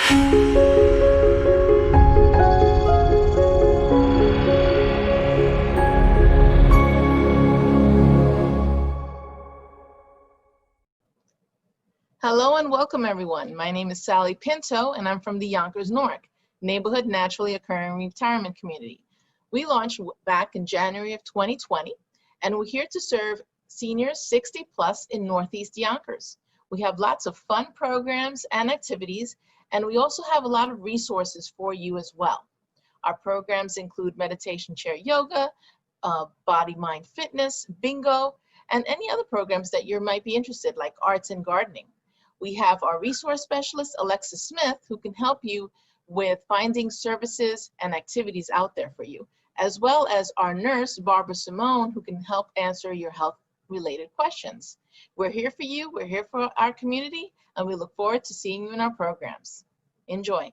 Hello and welcome everyone. My name is Sally Pinto and I'm from the Yonkers Newark neighborhood naturally occurring retirement community. We launched back in January of 2020 and we're here to serve seniors 60 plus in Northeast Yonkers. We have lots of fun programs and activities, and we also have a lot of resources for you as well. Our programs include meditation chair yoga, body mind fitness, bingo, and any other programs that you might be interested, like arts and gardening. We have our resource specialist, Alexis Smith, who can help you with finding services and activities out there for you, as well as our nurse, Barbara Simone, who can help answer your health-related questions. We're here for you, we're here for our community, and we look forward to seeing you in our programs. Enjoy.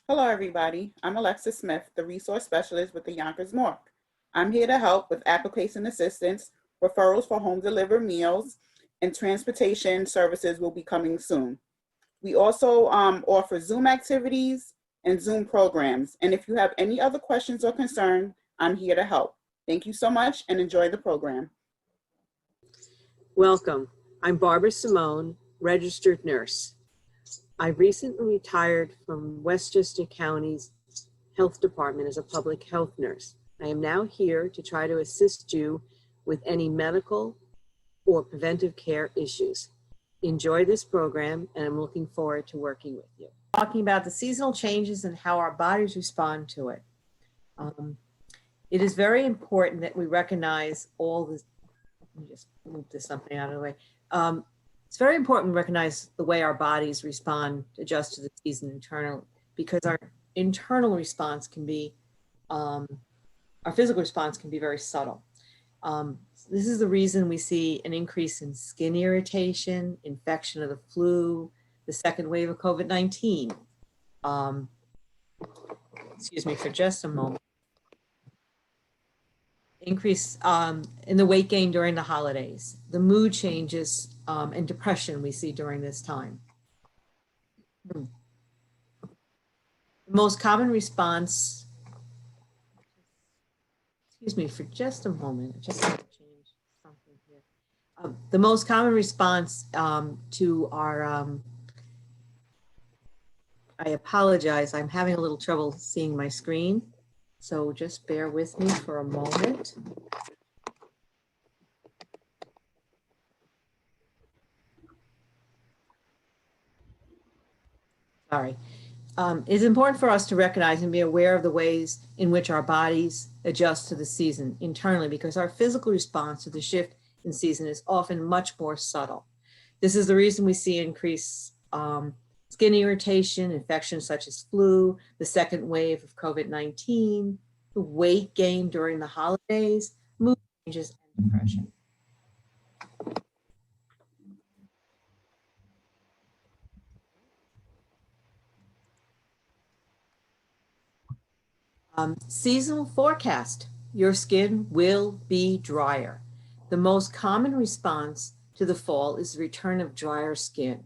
Hello, everybody. I'm Alexis Smith, the resource specialist with the Yonkers Newark. I'm here to help with application assistance, referrals for home delivered meals, and transportation services will be coming soon. We also offer Zoom activities and Zoom programs. And if you have any other questions or concerns, I'm here to help. Thank you so much and enjoy the program. Welcome. I'm Barbara Simone, registered nurse. I recently retired from Westchester County's Health Department as a public health nurse. I am now here to try to assist you with any medical or preventive care issues. Enjoy this program, and I'm looking forward to working with you. Talking about the seasonal changes and how our bodies respond to it. It is very important that we recognize all this. Let me just move this something out of the way. It's very important to recognize the way our bodies respond, adjust to the season internally, because our internal response can be, our physical response can be very subtle. This is the reason we see an increase in skin irritation, infection of the flu, the second wave of COVID-19. Excuse me for just a moment. Increase in the weight gain during the holidays, the mood changes and depression we see during this time. The most common response, excuse me for just a moment, I just want to change something here. The most common response to our, I apologize, I'm having a little trouble seeing my screen. So just bear with me for a moment. Sorry. It's important for us to recognize and be aware of the ways in which our bodies adjust to the season internally, because our physical response to the shift in season is often much more subtle. This is the reason we see increased skin irritation, infections such as flu, the second wave of COVID-19, the weight gain during the holidays, mood changes, and depression. Seasonal forecast. Your skin will be drier. The most common response to the fall is the return of drier skin.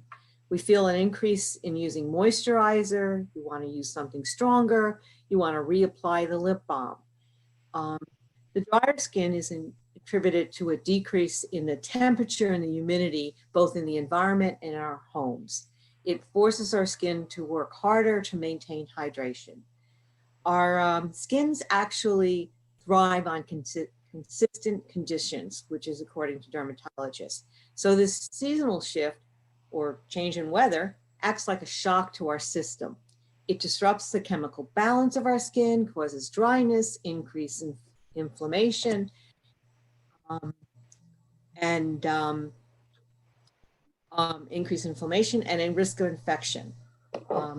We feel an increase in using moisturizer. You want to use something stronger. You want to reapply the lip balm. The drier skin is attributed to a decrease in the temperature and the humidity, both in the environment and in our homes. It forces our skin to work harder to maintain hydration. Our skins actually thrive on consistent conditions, which is according to dermatologists. So this seasonal shift or change in weather acts like a shock to our system. It disrupts the chemical balance of our skin, causes dryness, increase in inflammation, increase inflammation and in risk of infection,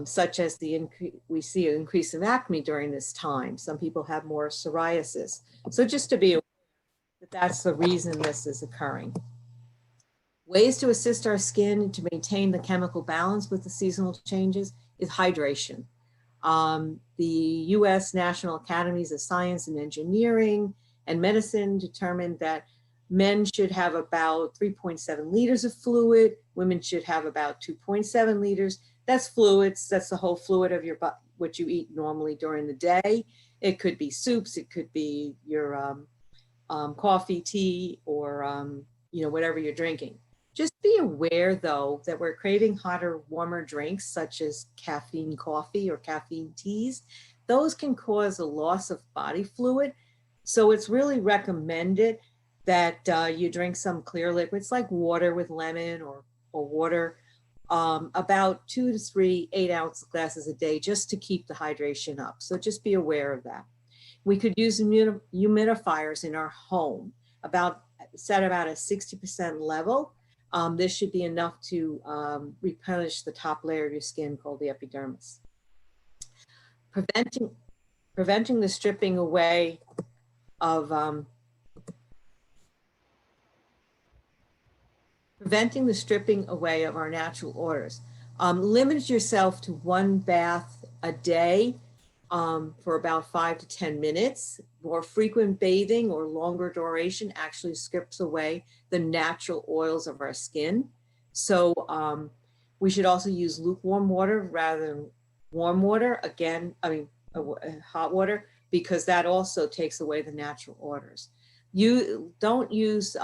such as we see an increase of acne during this time. Some people have more psoriasis. So just to be aware that that's the reason this is occurring. Ways to assist our skin to maintain the chemical balance with the seasonal changes is hydration. The U.S. National Academies of Science and Engineering and Medicine determined that men should have about 3.7 liters of fluid, women should have about 2.7 liters. That's fluids. That's the whole fluid of your what you eat normally during the day. It could be soups. It could be your coffee, tea, or whatever you're drinking. Just be aware, though, that we're craving hotter, warmer drinks such as caffeine coffee or caffeine teas. Those can cause a loss of body fluid. So it's really recommended that you drink some clear liquids like water with lemon or water, about 2 to 3 8-ounce glasses a day, just to keep the hydration up. So just be aware of that. We could use humidifiers in our home, set about a 60% level. This should be enough to replenish the top layer of your skin called the epidermis. Preventing the stripping away of our natural odors. Limit yourself to 1 bath a day for about 5 to 10 minutes. More frequent bathing or longer duration actually strips away the natural oils of our skin. So we should also use lukewarm water rather than warm water. Again, hot water, because that also takes away the natural odors. You don't use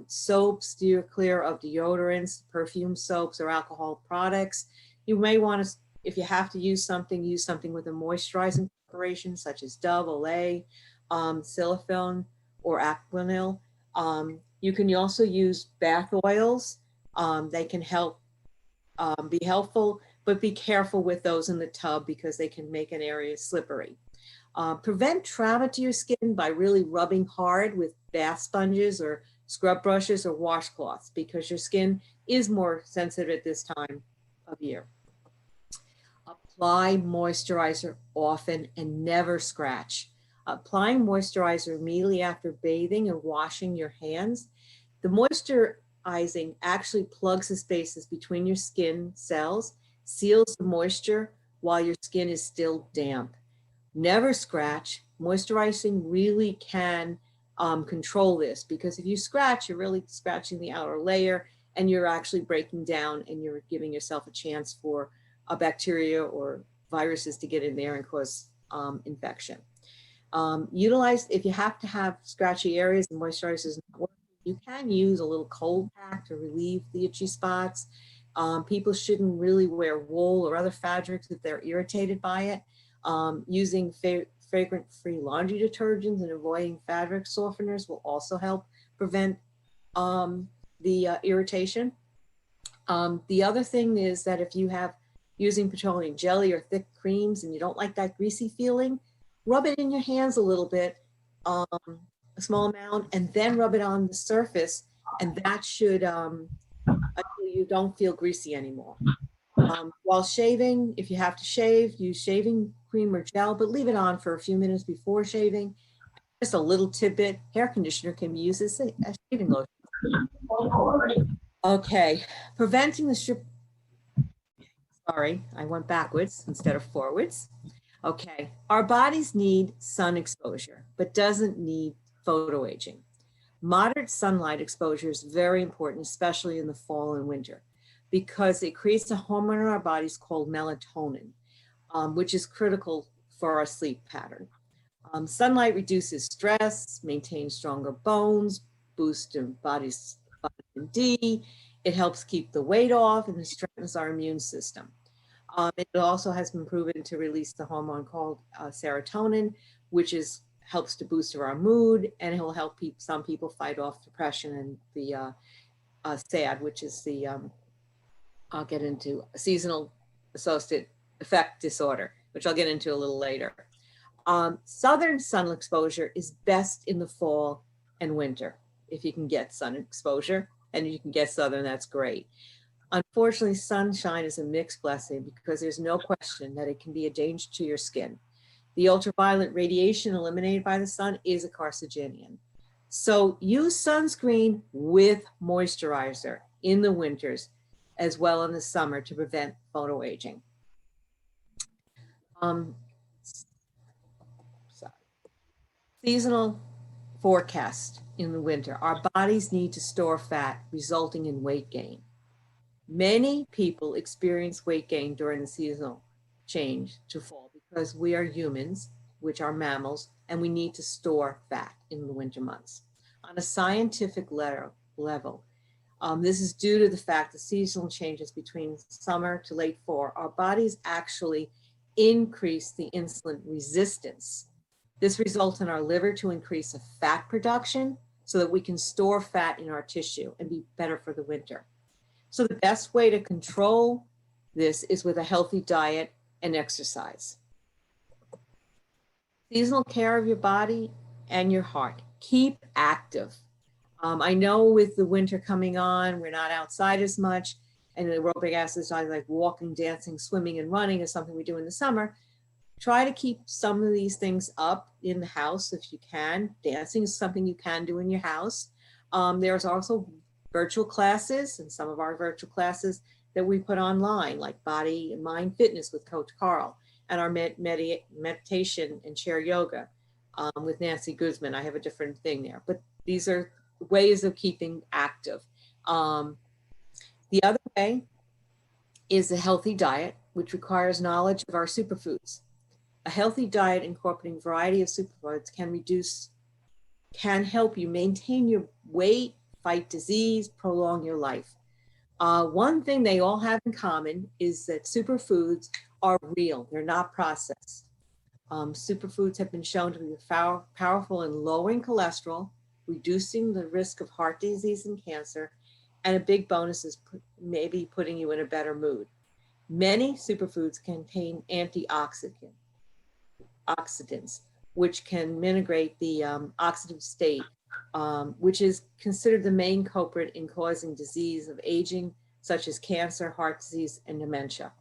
soaps, steer clear of deodorants, perfume soaps, or alcohol products. You may want to, if you have to use something with a moisturizing preparation such as Dove, Olay, Silicone, or Aquanil. You can also use bath oils. They can be helpful, but be careful with those in the tub because they can make an area slippery. Prevent trauma to your skin by really rubbing hard with bath sponges or scrub brushes or washcloths, because your skin is more sensitive at this time of year. Apply moisturizer often and never scratch. Applying moisturizer immediately after bathing and washing your hands. The moisturizing actually plugs the spaces between your skin cells, seals the moisture while your skin is still damp. Never scratch. Moisturizing really can control this, because if you scratch, you're really scratching the outer layer and you're actually breaking down and you're giving yourself a chance for a bacteria or viruses to get in there and cause infection. Utilize, if you have to have scratchy areas and moisturizer isn't working, you can use a little cold pack to relieve the itchy spots. People shouldn't really wear wool or other fabrics if they're irritated by it. Using fragrant-free laundry detergents and avoiding fabric softeners will also help prevent the irritation. The other thing is that if you have using petroleum jelly or thick creams and you don't like that greasy feeling, rub it in your hands a little bit, a small amount, and then rub it on the surface, and that should, until you don't feel greasy anymore. While shaving, if you have to shave, use shaving cream or gel, but leave it on for a few minutes before shaving. Just a little tidbit, hair conditioner can be used as a shaving lotion. Okay, preventing the strip. Sorry, I went backwards instead of forwards. Okay, our bodies need sun exposure, but doesn't need photoaging. Moderate sunlight exposure is very important, especially in the fall and winter, because it creates a hormone in our bodies called melatonin, which is critical for our sleep pattern. Sunlight reduces stress, maintains stronger bones, boosts the body's vitamin D. It helps keep the weight off and it strengthens our immune system. It also has been proven to release the hormone called serotonin, which helps to boost our mood, and it will help some people fight off depression and the SAD, which is the, I'll get into, seasonal associated effect disorder, which I'll get into a little later. Southern sun exposure is best in the fall and winter. If you can get sun exposure and you can get southern, that's great. Unfortunately, sunshine is a mixed blessing because there's no question that it can be a danger to your skin. The ultraviolet radiation eliminated by the sun is a carcinogen. So use sunscreen with moisturizer in the winters as well in the summer to prevent photoaging. Seasonal forecast in the winter. Our bodies need to store fat, resulting in weight gain. Many people experience weight gain during the seasonal change to fall because we are humans, which are mammals, and we need to store fat in the winter months. On a scientific level, this is due to the fact that seasonal changes between summer to late fall, our bodies actually increase the insulin resistance. This results in our liver to increase the fat production so that we can store fat in our tissue and be better for the winter. So the best way to control this is with a healthy diet and exercise. Seasonal care of your body and your heart. Keep active. I know with the winter coming on, we're not outside as much, and aerobic exercise like walking, dancing, swimming, and running is something we do in the summer. Try to keep some of these things up in the house if you can. Dancing is something you can do in your house. There's also virtual classes, and some of our virtual classes that we put online, like Body and Mind Fitness with Coach Carl, and our meditation and chair yoga with Nancy Guzman. I have a different thing there, but these are ways of keeping active. The other way is a healthy diet, which requires knowledge of our superfoods. A healthy diet incorporating a variety of superfoods can help you maintain your weight, fight disease, prolong your life. One thing they all have in common is that superfoods are real. They're not processed. Superfoods have been shown to be powerful in lowering cholesterol, reducing the risk of heart disease and cancer, and a big bonus is maybe putting you in a better mood. Many superfoods contain antioxidants, which can mitigate the oxidative state, which is considered the main culprit in causing disease of aging, such as cancer, heart disease, and dementia.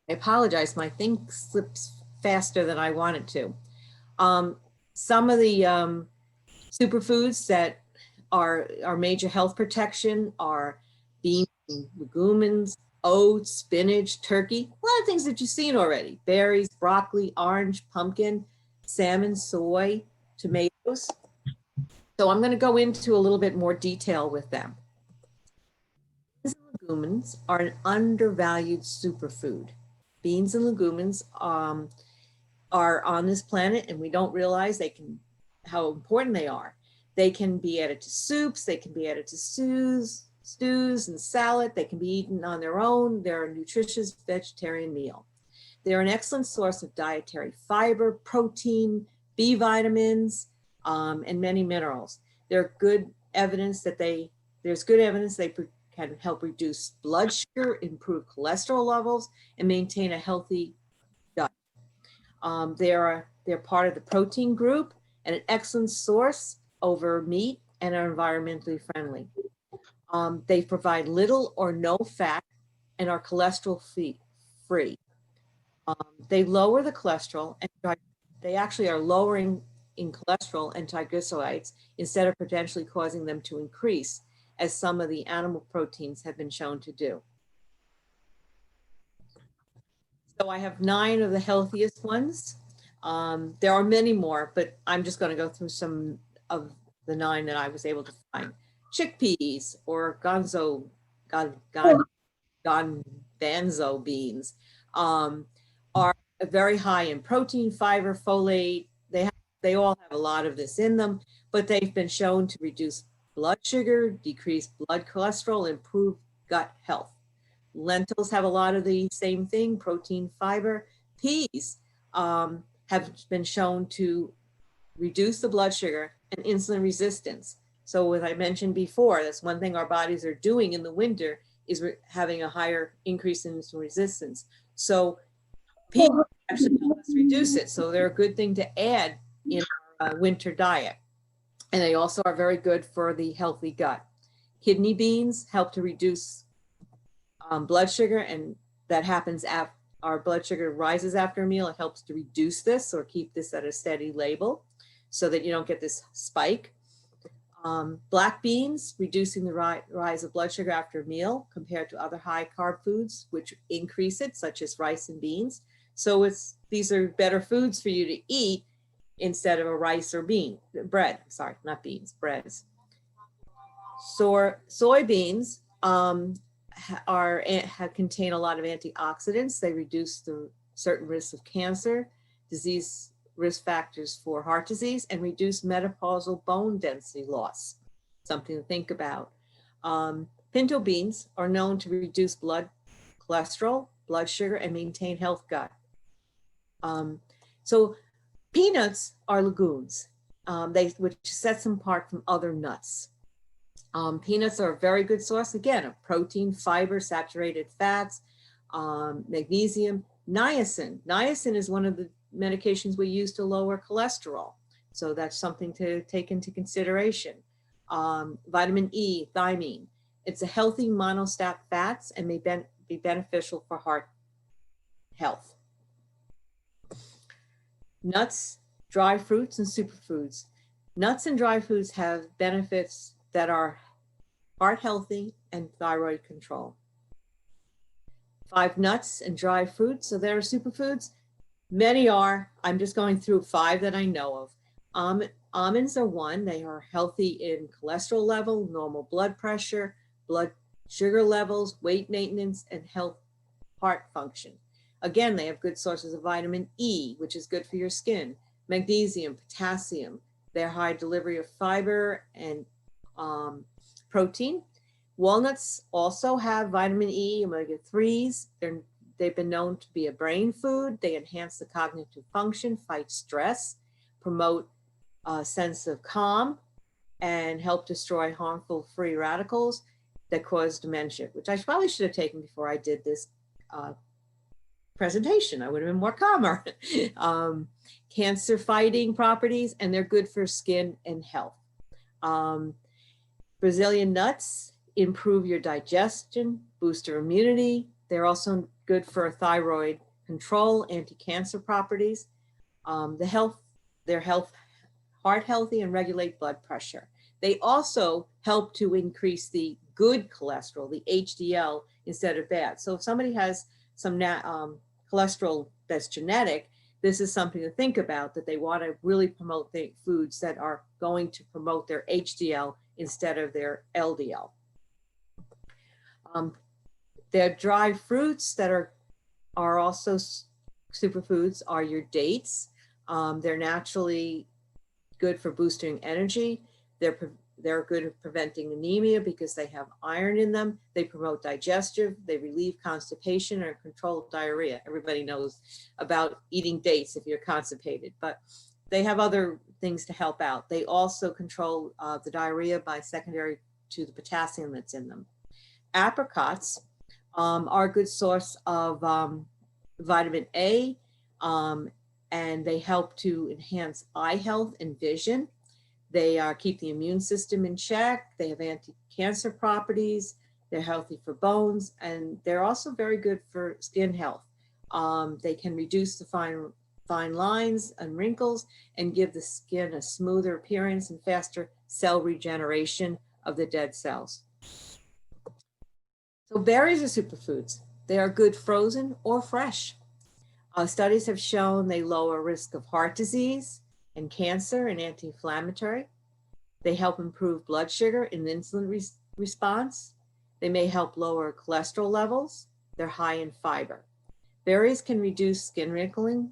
I apologize, my thing slips faster than I want it to. Some of the superfoods that are major health protection are beans, legumes, oats, spinach, turkey, a lot of things that you've seen already. Berries, broccoli, orange, pumpkin, salmon, soy, tomatoes. So I'm going to go into a little bit more detail with them. Beans and legumes are an undervalued superfood. Beans and legumes are on this planet, and we don't realize how important they are. They can be added to soups, they can be added to stews and salad. They can be eaten on their own. They're a nutritious vegetarian meal. They're an excellent source of dietary fiber, protein, B vitamins, and many minerals. There's good evidence that they can help reduce blood sugar, improve cholesterol levels, and maintain a healthy diet. They're part of the protein group and an excellent source over meat and are environmentally friendly. They provide little or no fat and are cholesterol free. They lower the cholesterol, and they actually are lowering in cholesterol and triglycerides instead of potentially causing them to increase, as some of the animal proteins have been shown to do. So I have 9 of the healthiest ones. There are many more, but I'm just going to go through some of the 9 that I was able to find. Chickpeas or garbanzo beans are very high in protein, fiber, folate. They all have a lot of this in them, but they've been shown to reduce blood sugar, decrease blood cholesterol, improve gut health. Lentils have a lot of the same thing, protein, fiber. Peas have been shown to reduce the blood sugar and insulin resistance. So as I mentioned before, that's one thing our bodies are doing in the winter is having a higher increase in insulin resistance. So peas actually help us reduce it. So they're a good thing to add in our winter diet. And they also are very good for the healthy gut. Kidney beans help to reduce blood sugar, and that happens after our blood sugar rises after a meal. It helps to reduce this or keep this at a steady level so that you don't get this spike. Black beans, reducing the rise of blood sugar after a meal compared to other high carb foods, which increase it, such as rice and beans. So these are better foods for you to eat instead of a rice or bread. Sorry, not beans, breads. So soybeans contain a lot of antioxidants. They reduce the certain risks of cancer, disease risk factors for heart disease, and reduce menopausal bone density loss. Something to think about. Pinto beans are known to reduce blood cholesterol, blood sugar, and maintain health gut. So peanuts are legumes, which sets them apart from other nuts. Peanuts are a very good source, again, of protein, fiber, saturated fats, magnesium, niacin. Niacin is one of the medications we use to lower cholesterol. So that's something to take into consideration. Vitamin E, thiamine. It's a healthy monostat fats and may be beneficial for heart health. Nuts, dry fruits, and superfoods. Nuts and dry foods have benefits that are heart healthy and thyroid control. 5 nuts and dry fruits. So there are superfoods. Many are. I'm just going through 5 that I know of. Almonds are one. They are healthy in cholesterol level, normal blood pressure, blood sugar levels, weight maintenance, and heart function. Again, they have good sources of vitamin E, which is good for your skin, magnesium, potassium. They're high delivery of fiber and protein. Walnuts also have vitamin E, omega-3s. They've been known to be a brain food. They enhance the cognitive function, fight stress, promote a sense of calm, and help destroy harmful free radicals that cause dementia, which I probably should have taken before I did this presentation. I would have been more calmer. Cancer fighting properties, and they're good for skin and health. Brazilian nuts improve your digestion, boost your immunity. They're also good for thyroid control, anti-cancer properties. They're heart healthy and regulate blood pressure. They also help to increase the good cholesterol, the HDL, instead of bad. So if somebody has some cholesterol that's genetic, this is something to think about, that they want to really promote the foods that are going to promote their HDL instead of their LDL. Their dry fruits that are also superfoods are your dates. They're naturally good for boosting energy. They're good at preventing anemia because they have iron in them. They promote digestion. They relieve constipation or control diarrhea. Everybody knows about eating dates if you're constipated, but they have other things to help out. They also control the diarrhea by secondary to the potassium that's in them. Apricots are a good source of vitamin A, and they help to enhance eye health and vision. They keep the immune system in check. They have anti-cancer properties. They're healthy for bones, and they're also very good for skin health. They can reduce the fine lines and wrinkles and give the skin a smoother appearance and faster cell regeneration of the dead cells. So berries are superfoods. They are good frozen or fresh. Studies have shown they lower risk of heart disease and cancer and anti-inflammatory. They help improve blood sugar and insulin response. They may help lower cholesterol levels. They're high in fiber. Berries can reduce skin wrinkling,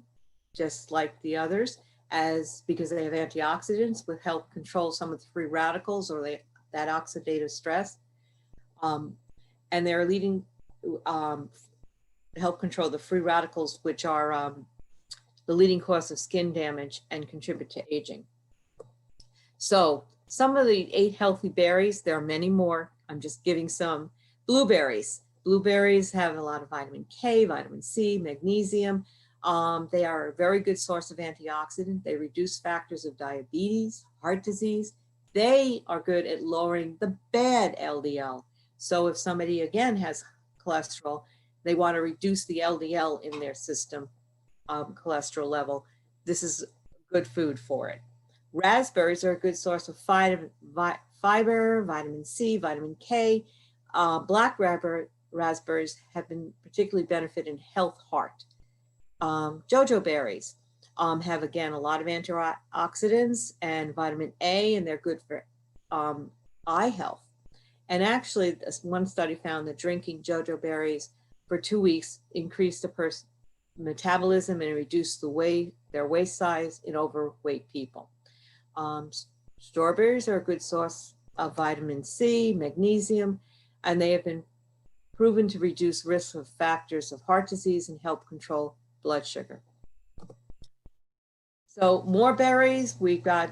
just like the others, because they have antioxidants, which help control some of the free radicals or that oxidative stress. And they're help control the free radicals, which are the leading cause of skin damage and contribute to aging. So some of the 8 healthy berries, there are many more. I'm just giving some. Blueberries. Blueberries have a lot of vitamin K, vitamin C, magnesium. They are a very good source of antioxidant. They reduce factors of diabetes, heart disease. They are good at lowering the bad LDL. So if somebody, again, has cholesterol, they want to reduce the LDL in their system, cholesterol level. This is good food for it. Raspberries are a good source of fiber, vitamin C, vitamin K. Black raspberries have been particularly benefit in health heart. Jojo berries have, again, a lot of antioxidants and vitamin A, and they're good for eye health. And actually, one study found that drinking jojoba berries for 2 weeks increased a person's metabolism and reduced their waist size in overweight people. Strawberries are a good source of vitamin C, magnesium, and they have been proven to reduce risk of factors of heart disease and help control blood sugar. So more berries, we've got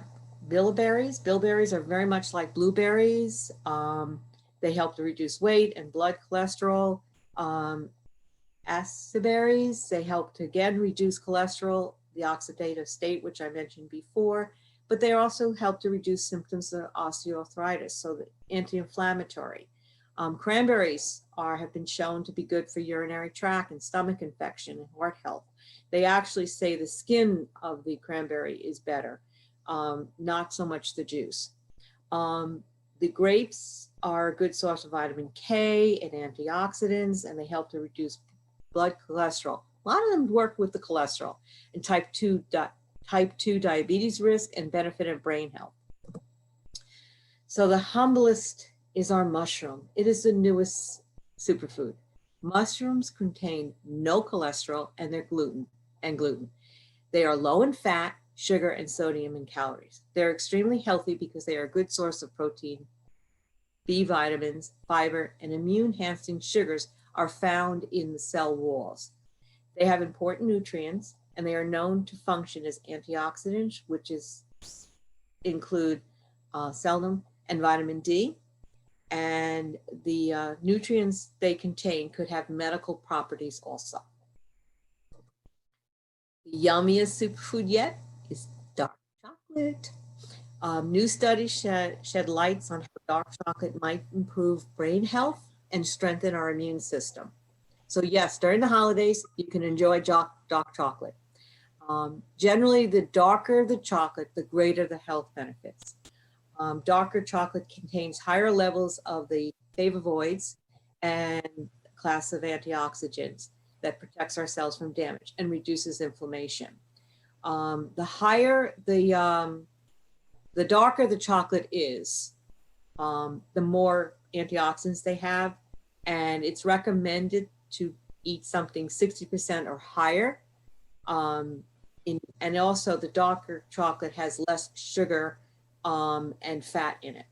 bilberries. Bilberries are very much like blueberries. They help to reduce weight and blood cholesterol. Aciberries, they help to again reduce cholesterol, the oxidative state, which I mentioned before, but they also help to reduce symptoms of osteoarthritis, so the anti-inflammatory. Cranberries have been shown to be good for urinary tract and stomach infection and heart health. They actually say the skin of the cranberry is better, not so much the juice. The grapes are a good source of vitamin K and antioxidants, and they help to reduce blood cholesterol. A lot of them work with the cholesterol and type 2 diabetes risk and benefit of brain health. So the humblest is our mushroom. It is the newest superfood. Mushrooms contain no cholesterol and they're gluten. They are low in fat, sugar, and sodium and calories. They're extremely healthy because they are a good source of protein. B vitamins, fiber, and immune-enhancing sugars are found in the cell walls. They have important nutrients, and they are known to function as antioxidants, which include selenium and vitamin D. And the nutrients they contain could have medical properties also. The yummiest superfood yet is dark chocolate. New studies shed lights on how dark chocolate might improve brain health and strengthen our immune system. So yes, during the holidays, you can enjoy dark chocolate. Generally, the darker the chocolate, the greater the health benefits. Darker chocolate contains higher levels of the flavonoids and class of antioxidants that protects our cells from damage and reduces inflammation. The darker the chocolate is, the more antioxidants they have, and it's recommended to eat something 60% or higher. And also the darker chocolate has less sugar and fat in it.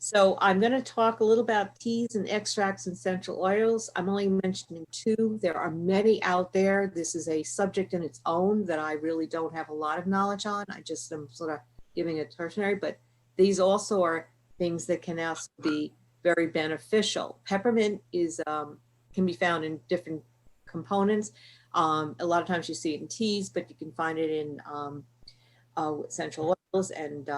So I'm going to talk a little about teas and extracts and essential oils. I'm only mentioning 2. There are many out there. This is a subject in its own that I really don't have a lot of knowledge on. I just am sort of giving a tertiary, but these also are things that can also be very beneficial. Peppermint can be found in different components. A lot of times you see it in teas, but you can find it in essential oils and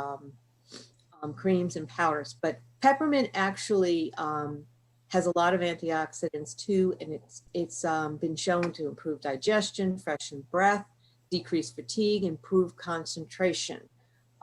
creams and powders. But peppermint actually has a lot of antioxidants too, and it's been shown to improve digestion, freshen breath, decrease fatigue, improve concentration.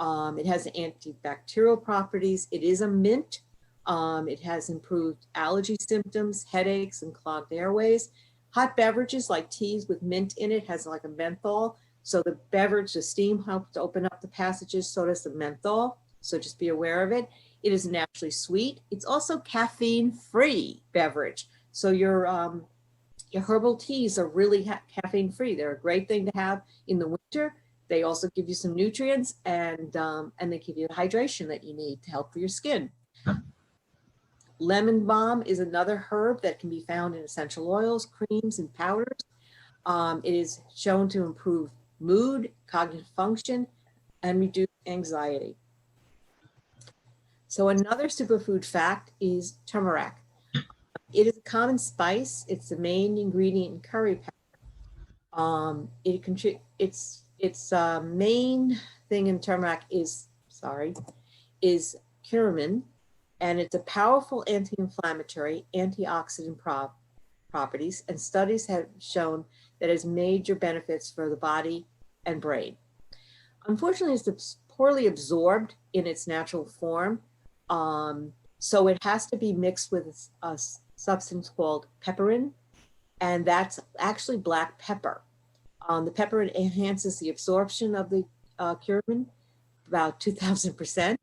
It has antibacterial properties. It is a mint. It has improved allergy symptoms, headaches, and clogged airways. Hot beverages like teas with mint in it has like a menthol. So the beverage, the steam helps to open up the passages, so does the menthol. So just be aware of it. It is naturally sweet. It's also caffeine-free beverage. So your herbal teas are really caffeine-free. They're a great thing to have in the winter. They also give you some nutrients and they give you the hydration that you need to help for your skin. Lemon balm is another herb that can be found in essential oils, creams, and powders. It is shown to improve mood, cognitive function, and reduce anxiety. So another superfood fact is turmeric. It is a common spice. It's the main ingredient in curry powder. Its main thing in turmeric is curcumin, and it's a powerful anti-inflammatory, antioxidant properties, and studies have shown that it has major benefits for the body and brain. Unfortunately, it's poorly absorbed in its natural form, so it has to be mixed with a substance called peppermint, and that's actually black pepper. The peppermint enhances the absorption of the curcumin about 2,000%,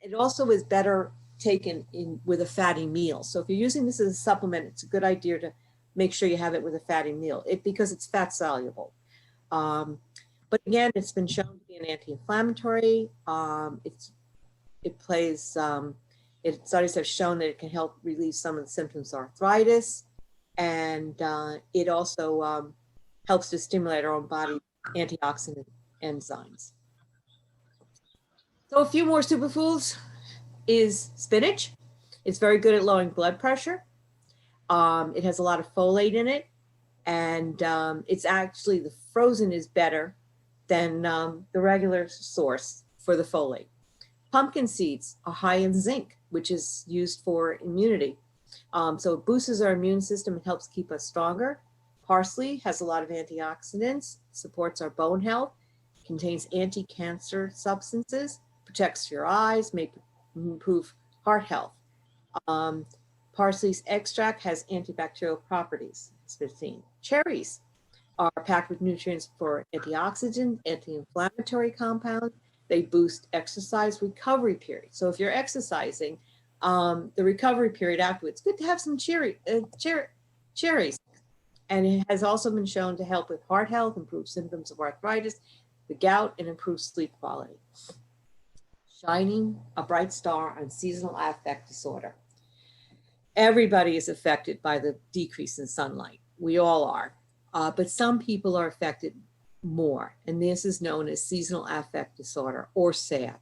it also is better taken in with a fatty meal. So if you're using this as a supplement, it's a good idea to make sure you have it with a fatty meal because it's fat soluble. But again, it's been shown to be an anti-inflammatory. Studies have shown that it can help relieve some of the symptoms of arthritis, and it also helps to stimulate our own body antioxidant enzymes. So a few more superfoods is spinach. It's very good at lowering blood pressure. It has a lot of folate in it, and it's actually, the frozen is better than the regular source for the folate. Pumpkin seeds are high in zinc, which is used for immunity. So it boosts our immune system and helps keep us stronger. Parsley has a lot of antioxidants, supports our bone health, contains anti-cancer substances, protects your eyes, may improve heart health. Parsley's extract has antibacterial properties, it's been seen. Cherries are packed with nutrients for antioxidant, anti-inflammatory compounds. They boost exercise recovery period. So if you're exercising, the recovery period afterwards, it's good to have some cherries. And it has also been shown to help with heart health, improve symptoms of arthritis, the gout, and improve sleep quality. Shining a bright star on seasonal affect disorder. Everybody is affected by the decrease in sunlight. We all are. But some people are affected more, and this is known as seasonal affect disorder, or SAD.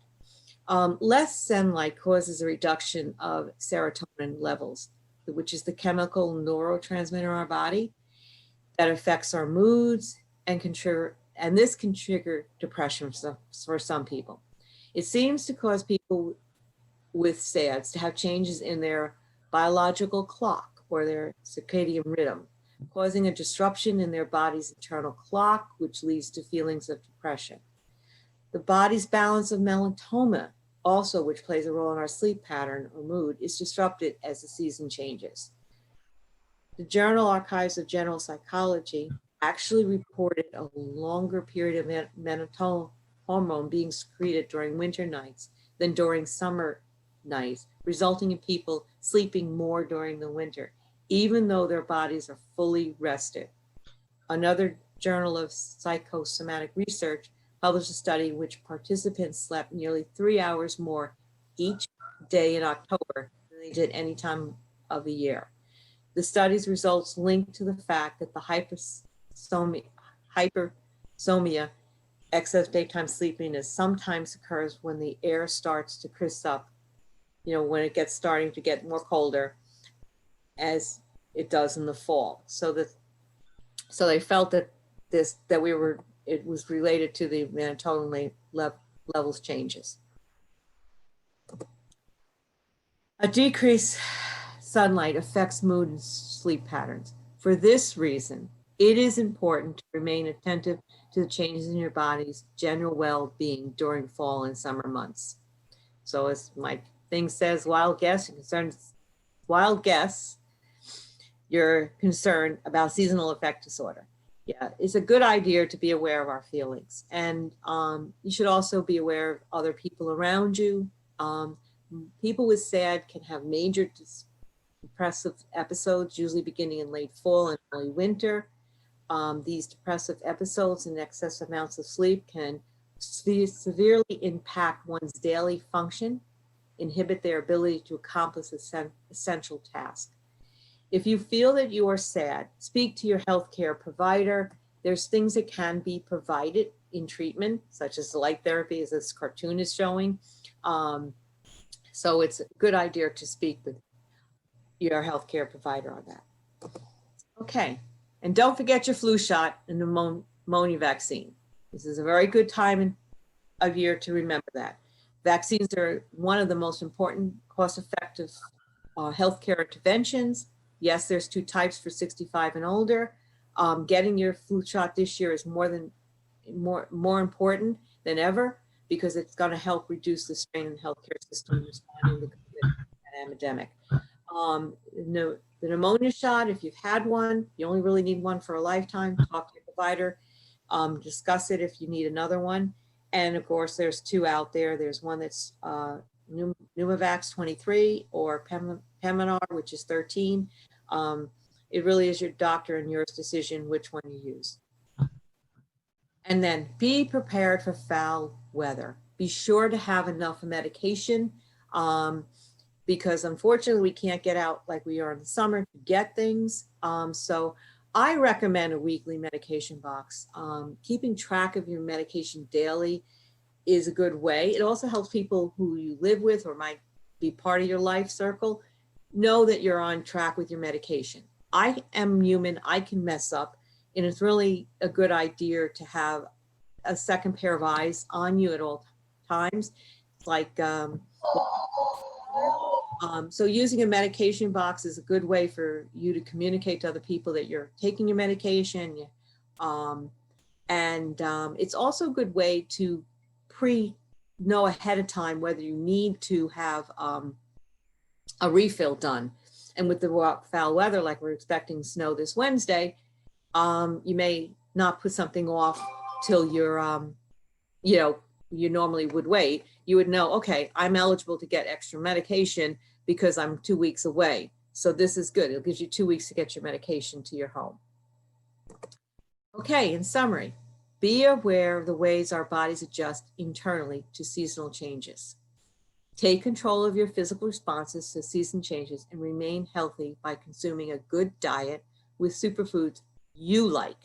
Less sunlight causes a reduction of serotonin levels, which is the chemical neurotransmitter in our body that affects our moods and this can trigger depression for some people. It seems to cause people with SADs to have changes in their biological clock or their circadian rhythm, causing a disruption in their body's internal clock, which leads to feelings of depression. The body's balance of melatonin, also which plays a role in our sleep pattern or mood, is disrupted as the season changes. The Journal Archives of General Psychology actually reported a longer period of melatonin hormone being secreted during winter nights than during summer nights, resulting in people sleeping more during the winter, even though their bodies are fully rested. Another Journal of Psychosomatic Research published a study in which participants slept nearly 3 hours more each day in October than they did any time of the year. The study's results linked to the fact that the hypersomnia, excess daytime sleepiness, sometimes occurs when the air starts to crisp up, when it gets starting to get more colder, as it does in the fall. So they felt that it was related to the melatonin levels changes. A decreased sunlight affects mood and sleep patterns. For this reason, it is important to remain attentive to the changes in your body's general well-being during fall and summer months. So as my thing says, wild guess, you're concerned about seasonal affect disorder. Yeah, it's a good idea to be aware of our feelings. And you should also be aware of other people around you. People with SAD can have major depressive episodes, usually beginning in late fall and early winter. These depressive episodes and excessive amounts of sleep can severely impact one's daily function, inhibit their ability to accomplish essential tasks. If you feel that you are sad, speak to your healthcare provider. There's things that can be provided in treatment, such as light therapy, as this cartoon is showing. So it's a good idea to speak with your healthcare provider on that. Okay, and don't forget your flu shot and pneumonia vaccine. This is a very good time of year to remember that. Vaccines are one of the most important cost-effective healthcare interventions. Yes, there's 2 types for 65 and older. Getting your flu shot this year is more important than ever, because it's going to help reduce the strain in the healthcare system responding to the COVID epidemic. The pneumonia shot, if you've had one, you only really need one for a lifetime. Talk to your provider, discuss it if you need another one. And of course, there's 2 out there. There's one that's Pneumovax 23 or Peminar, which is 13. It really is your doctor and your decision which one you use. And then be prepared for foul weather. Be sure to have enough medication because unfortunately we can't get out like we are in the summer to get things. So I recommend a weekly medication box. Keeping track of your medication daily is a good way. It also helps people who you live with or might be part of your life circle know that you're on track with your medication. I am human, I can mess up, and it's really a good idea to have a second pair of eyes on you at all times. It's like, so using a medication box is a good way for you to communicate to other people that you're taking your medication. It's also a good way to know ahead of time whether you need to have a refill done. And with the foul weather, like we're expecting snow this Wednesday, you may not put something off till you're, you normally would wait. You would know, okay, I'm eligible to get extra medication because I'm 2 weeks away. So this is good. It gives you 2 weeks to get your medication to your home. Okay, in summary, be aware of the ways our bodies adjust internally to seasonal changes. Take control of your physical responses to season changes and remain healthy by consuming a good diet with superfoods you like.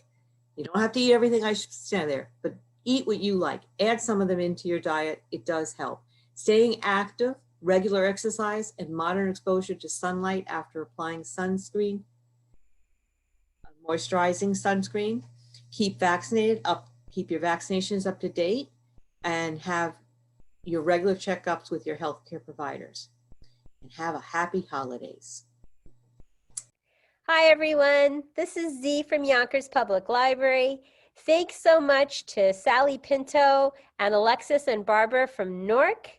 You don't have to eat everything I said there, but eat what you like. Add some of them into your diet. It does help. Staying active, regular exercise, and moderate exposure to sunlight after applying sunscreen, moisturizing sunscreen. Keep vaccinated up, keep your vaccinations up to date, and have your regular checkups with your healthcare providers. And have a happy holidays. Hi, everyone. This is Z from Yonkers Public Library. Thanks so much to Sally Pinto and Alexis and Barbara from Newark.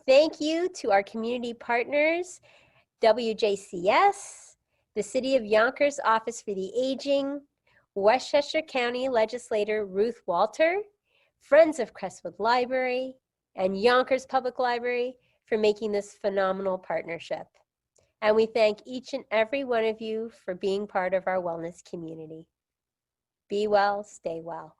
Thank you to our community partners, WJCS, the City of Yonkers Office for the Aging, Westchester County Legislator Ruth Walter, Friends of Crestwood Library, and Yonkers Public Library for making this phenomenal partnership. And we thank each and every one of you for being part of our wellness community. Be well, stay well.